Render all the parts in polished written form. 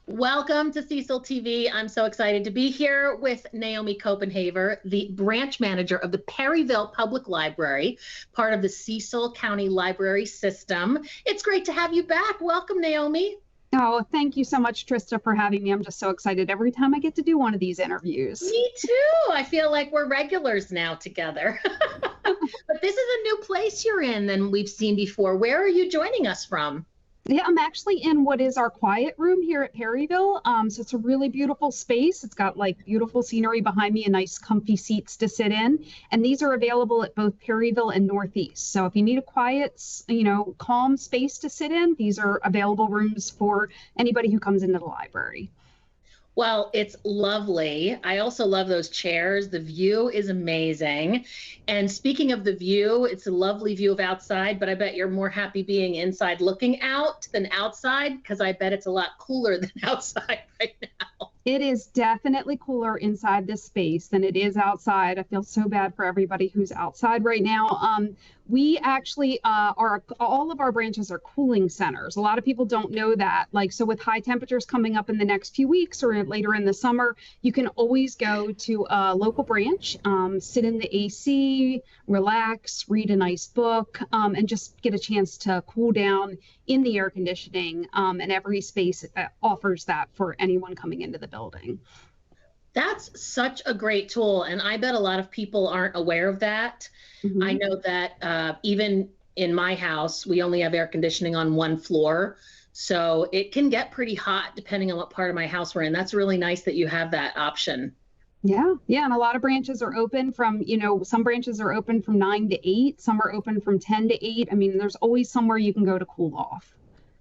Welcome to Cecil TV. I'm so excited to be here with Naomi Copenhaver, the branch manager of the Perryville Public Library, part of the Cecil County Library System. It's great to have you back. Welcome, Naomi. Oh, thank you so much, Trista, for having me. I'm just so excited every time I get to do one of these interviews. Me too. I feel like we're regulars now together. But this is a new place you're in than we've seen before. Where are you joining us from? Yeah, I'm actually in what is our quiet room here at Perryville. So it's a really beautiful space. It's got like beautiful scenery behind me and nice comfy seats to sit in. And these are available at both Perryville and Northeast. So if you need a quiet, calm space to sit in, these are available rooms for anybody who comes into the library. Well, it's lovely. I also love those chairs. The view is amazing. And speaking of the view, it's a lovely view of outside, but I bet you're more happy being inside looking out than outside, because I bet it's a lot cooler than outside right now. It is definitely cooler inside this space than it is outside. I feel so bad for everybody who's outside right now. We actually all of our branches are cooling centers. A lot of people don't know that. So with high temperatures coming up in the next few weeks or later in the summer, you can always go to a local branch, sit in the AC, relax, read a nice book, and just get a chance to cool down in the air conditioning. And every space offers that for anyone coming into the building. That's such a great tool, and I bet a lot of people aren't aware of that. Mm-hmm. I know that even in my house, we only have air conditioning on one floor, so it can get pretty hot depending on what part of my house we're in. That's really nice that you have that option. Yeah, and a lot of branches are open from, some branches are open from 9 to 8, some are open from 10 to 8. I mean, there's always somewhere you can go to cool off.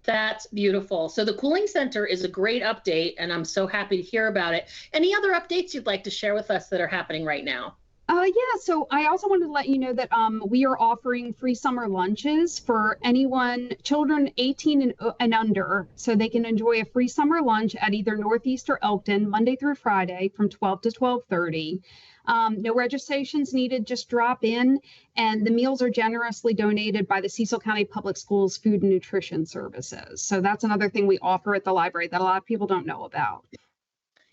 That's beautiful. So the Cooling Center is a great update, and I'm so happy to hear about it. Any other updates you'd like to share with us that are happening right now? Yeah, so I also wanted to let you know that we are offering free summer lunches for children 18 and under, so they can enjoy a free summer lunch at either Northeast or Elkton, Monday through Friday from 12 to 12:30. No registrations needed, just drop in, and the meals are generously donated by the Cecil County Public Schools Food and Nutrition Services. So that's another thing we offer at the library that a lot of people don't know about.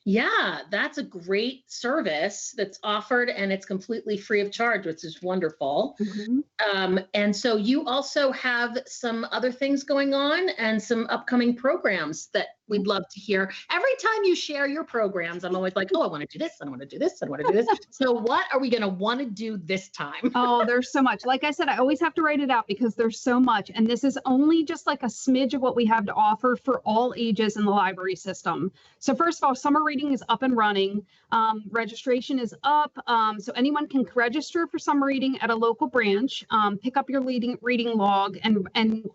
Yeah, that's a great service that's offered, and it's completely free of charge, which is wonderful. Mm-hmm. And so you also have some other things going on and some upcoming programs that we'd love to hear. Every time you share your programs, I'm always like, oh, I want to do this, I want to do this, I want to do this. So what are we going to want to do this time? Oh, there's so much. Like I said, I always have to write it out because there's so much. And this is only just like a smidge of what we have to offer for all ages in the library system. So first of all, summer reading is up and running. Registration is up. So anyone can register for summer reading at a local branch, pick up your reading log and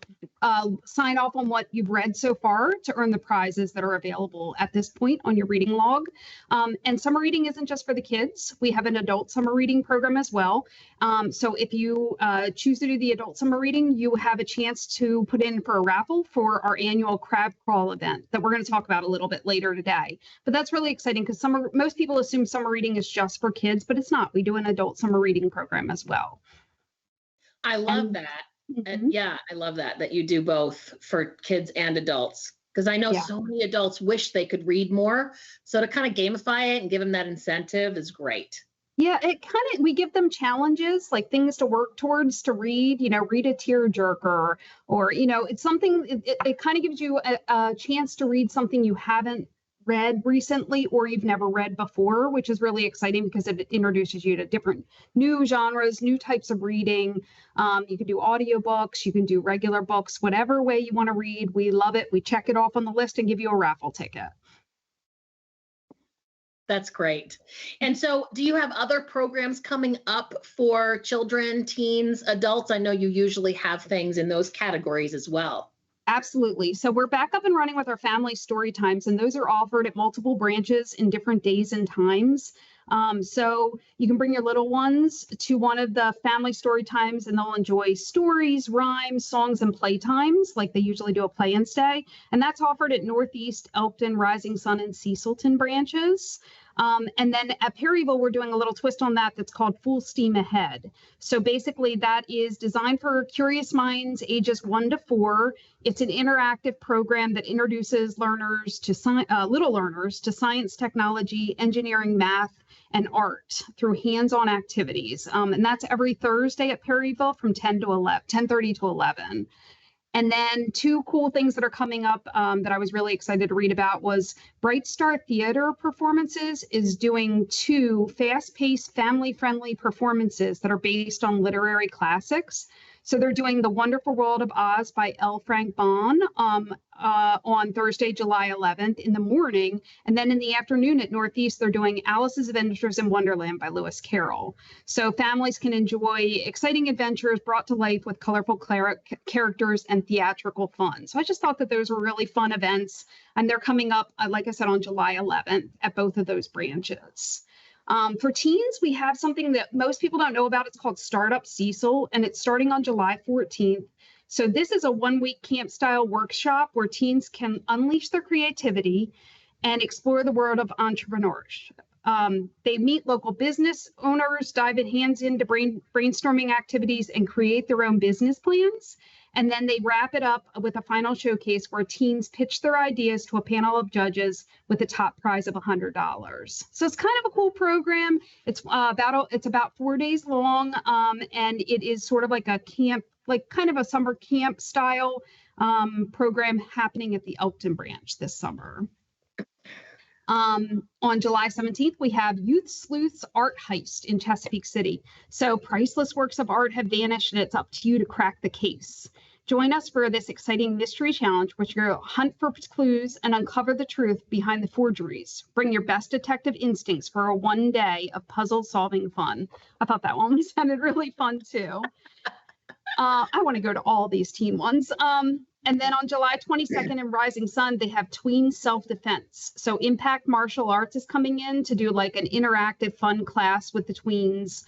sign off on what you've read so far to earn the prizes that are available at this point on your reading log. And summer reading isn't just for the kids. We have an adult summer reading program as well. So if you choose to do the adult summer reading, you have a chance to put in for a raffle for our annual crab crawl event that we're going to talk about a little bit later today. But that's really exciting because most people assume summer reading is just for kids, but it's not. We do an adult summer reading program as well. I love that. Mm-hmm. Yeah, I love that you do both for kids and adults, because I know so many adults wish they could read more. So to kind of gamify it and give them that incentive is great. Yeah, we give them challenges, like things to work towards to read, read a tearjerker, or, it's something, it kind of gives you a chance to read something you haven't read recently or you've never read before, which is really exciting because it introduces you to different new genres, new types of reading. You can do audiobooks, you can do regular books, whatever way you want to read. We love it. We check it off on the list and give you a raffle ticket. That's great. And so do you have other programs coming up for children, teens, adults? I know you usually have things in those categories as well. Absolutely. So we're back up and running with our family story times, and those are offered at multiple branches in different days and times. So you can bring your little ones to one of the family story times, and they'll enjoy stories, rhymes, songs, and play times like they usually do a play and stay. And that's offered at Northeast, Elkton, Rising Sun, and Cecilton branches. And then at Perryville, we're doing a little twist on that that's called Full Steam Ahead. So basically that is designed for curious minds ages 1 to 4. It's an interactive program that introduces learners to little learners to science, technology, engineering, math, and art through hands-on activities. And that's every Thursday at Perryville from 10:30 to 11. And then 2 cool things that are coming up that I was really excited to read about was Bright Star Theater Performances is doing 2 fast-paced, family-friendly performances that are based on literary classics. So they're doing The Wonderful World of Oz by L. Frank Baum on Thursday, July 11th in the morning. And then in the afternoon at Northeast, they're doing Alice's Adventures in Wonderland by Lewis Carroll. So families can enjoy exciting adventures brought to life with colorful characters and theatrical fun. So I just thought that those were really fun events. And they're coming up, like I said, on July 11th at both of those branches. For teens, we have something that most people don't know about. It's called Startup Cecil, and it's starting on July 14th. So this is a 1-week camp-style workshop where teens can unleash their creativity and explore the world of entrepreneurship. They meet local business owners, dive hands into brainstorming activities, and create their own business plans. And then they wrap it up with a final showcase where teens pitch their ideas to a panel of judges with a top prize of $100. So it's kind of a cool program. It's about 4 days long, and it is sort of like a camp, like kind of a summer camp style program happening at the Elkton branch this summer. On July 17th, we have Youth Sleuth's Art Heist in Chesapeake City. So priceless works of art have vanished, and it's up to you to crack the case. Join us for this exciting mystery challenge, which you'll hunt for clues and uncover the truth behind the forgeries. Bring your best detective instincts for a 1 day of puzzle-solving fun. I thought that one sounded really fun, too. I want to go to all these teen ones. And then on July 22nd in Rising Sun, they have Tween Self-Defense. So Impact Martial Arts is coming in to do like an interactive fun class with the tweens,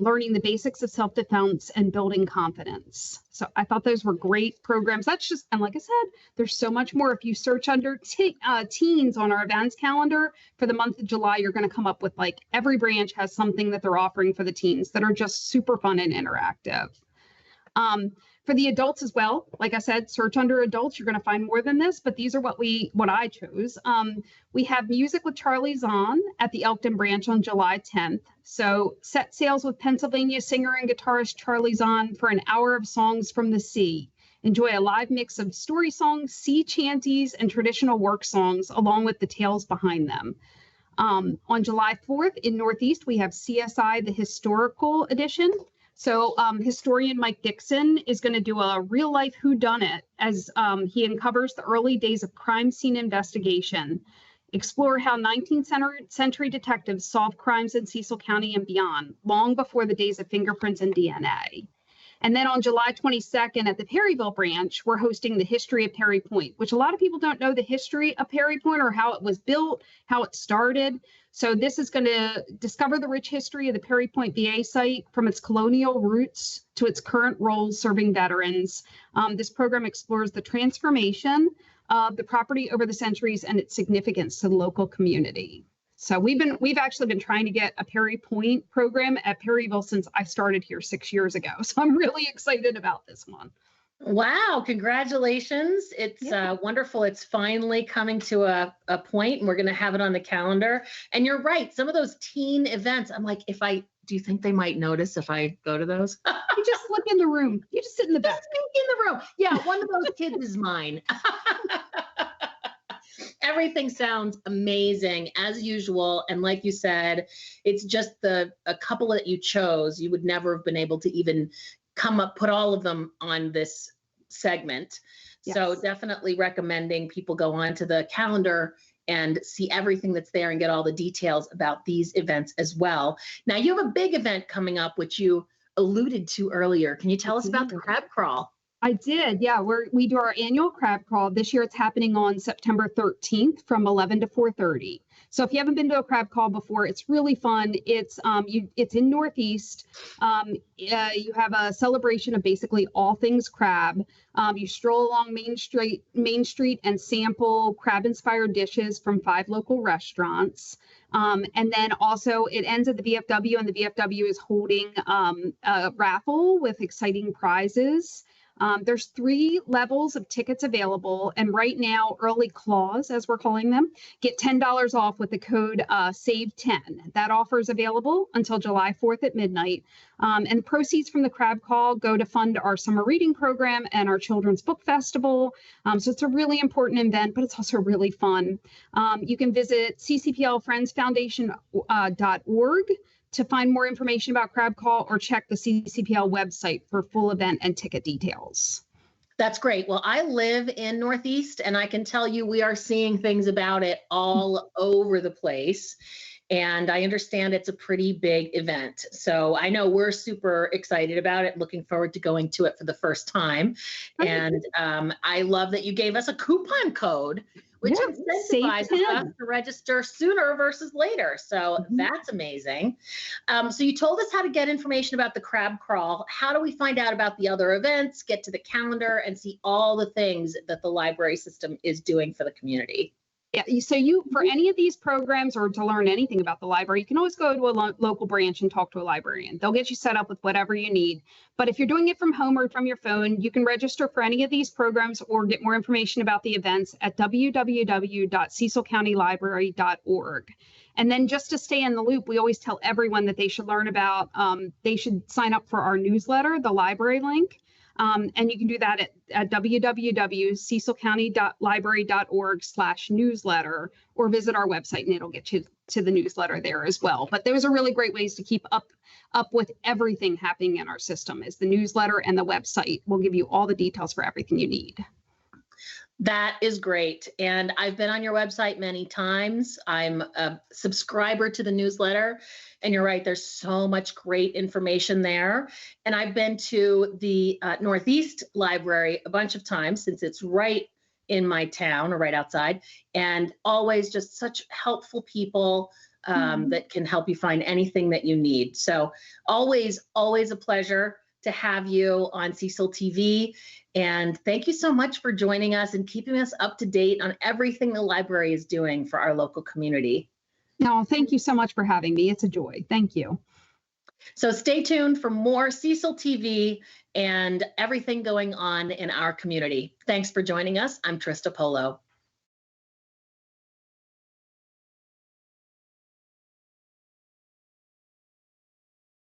learning the basics of self-defense and building confidence. So I thought those were great programs. That's just, and like I said, there's so much more. If you search under teens on our events calendar for the month of July, you're going to come up with like every branch has something that they're offering for the teens that are just super fun and interactive. For the adults as well, like I said, search under adults, you're going to find more than this, but these are what I chose. We have Music with Charlie Zahn at the Elkton branch on July 10th. So set sails with Pennsylvania singer and guitarist Charlie Zahn for an hour of songs from the sea. Enjoy a live mix of story songs, sea chanties, and traditional work songs, along with the tales behind them. On July 4th in Northeast, we have CSI, the Historical Edition. So historian Mike Dixon is going to do a real life whodunit as he uncovers the early days of crime scene investigation, explore how 19th century detectives solve crimes in Cecil County and beyond, long before the days of fingerprints and DNA. And then on July 22nd at the Perryville branch, we're hosting the history of Perry Point, which a lot of people don't know the history of Perry Point or how it was built, how it started. So this is going to discover the rich history of the Perry Point VA site from its colonial roots to its current role serving veterans. This program explores the transformation of the property over the centuries and its significance to the local community. So we've actually been trying to get a Perry Point program at Perryville since I started here 6 years ago. So I'm really excited about this one. Wow, congratulations. It's wonderful. It's finally coming to a point and we're going to have it on the calendar. And you're right. Some of those teen events, I'm like, do you think they might notice if I go to those? You just slip in the room. You just sit in the back. Just in the room. Yeah, one of those kids is mine. Everything sounds amazing as usual. And like you said, it's just a couple that you chose. You would never have been able to even put all of them on this segment. Yes. So definitely recommending people go onto the calendar and see everything that's there and get all the details about these events as well. Now you have a big event coming up, which you alluded to earlier. Can you tell us about the crab crawl? I did. Yeah, we do our annual crab crawl. This year it's happening on September 13th from 11 to 4:30. So if you haven't been to a crab crawl before, it's really fun. It's in Northeast. You have a celebration of basically all things crab. You stroll along Main Street and sample crab-inspired dishes from 5 local restaurants. And then also it ends at the VFW, and the VFW is holding a raffle with exciting prizes. There's 3 levels of tickets available, and right now, early claws, as we're calling them, get $10 off with the code SAVE10. That offer is available until July 4th at midnight. And the proceeds from the crab call go to fund our summer reading program and our children's book festival. So it's a really important event, but it's also really fun. You can visit ccplfriendsfoundation.org to find more information about Crab Call, or check the CCPL website for full event and ticket details. That's great. Well, I live in Northeast, and I can tell you we are seeing things about it all over the place. And I understand it's a pretty big event. So I know we're super excited about it, looking forward to going to it for the first time. And I love that you gave us a coupon code, which incentivizes us to register sooner versus later. So that's amazing. So you told us how to get information about the crab crawl. How do we find out about the other events, get to the calendar, and see all the things that the library system is doing for the community? Yeah, so for any of these programs, or to learn anything about the library, you can always go to a local branch and talk to a librarian. They'll get you set up with whatever you need. But if you're doing it from home or from your phone, you can register for any of these programs or get more information about the events at www.cecilcountylibrary.org. And then just to stay in the loop, we always tell everyone that they should learn about, they should sign up for our newsletter, the library link. And you can do that at www.cecilcountylibrary.org/newsletter, or visit our website and it'll get you to the newsletter there as well. But those are really great ways to keep up with everything happening in our system, is the newsletter and the website will give you all the details for everything you need. That is great. And I've been on your website many times. I'm a subscriber to the newsletter. And you're right, there's so much great information there. And I've been to the Northeast Library a bunch of times, since it's right in my town, or right outside, and always just such helpful people that can help you find anything that you need. So always a pleasure to have you on Cecil TV. And thank you so much for joining us and keeping us up to date on everything the library is doing for our local community. No, thank you so much for having me. It's a joy. Thank you. So stay tuned for more Cecil TV and everything going on in our community. Thanks for joining us. I'm Trista Polo.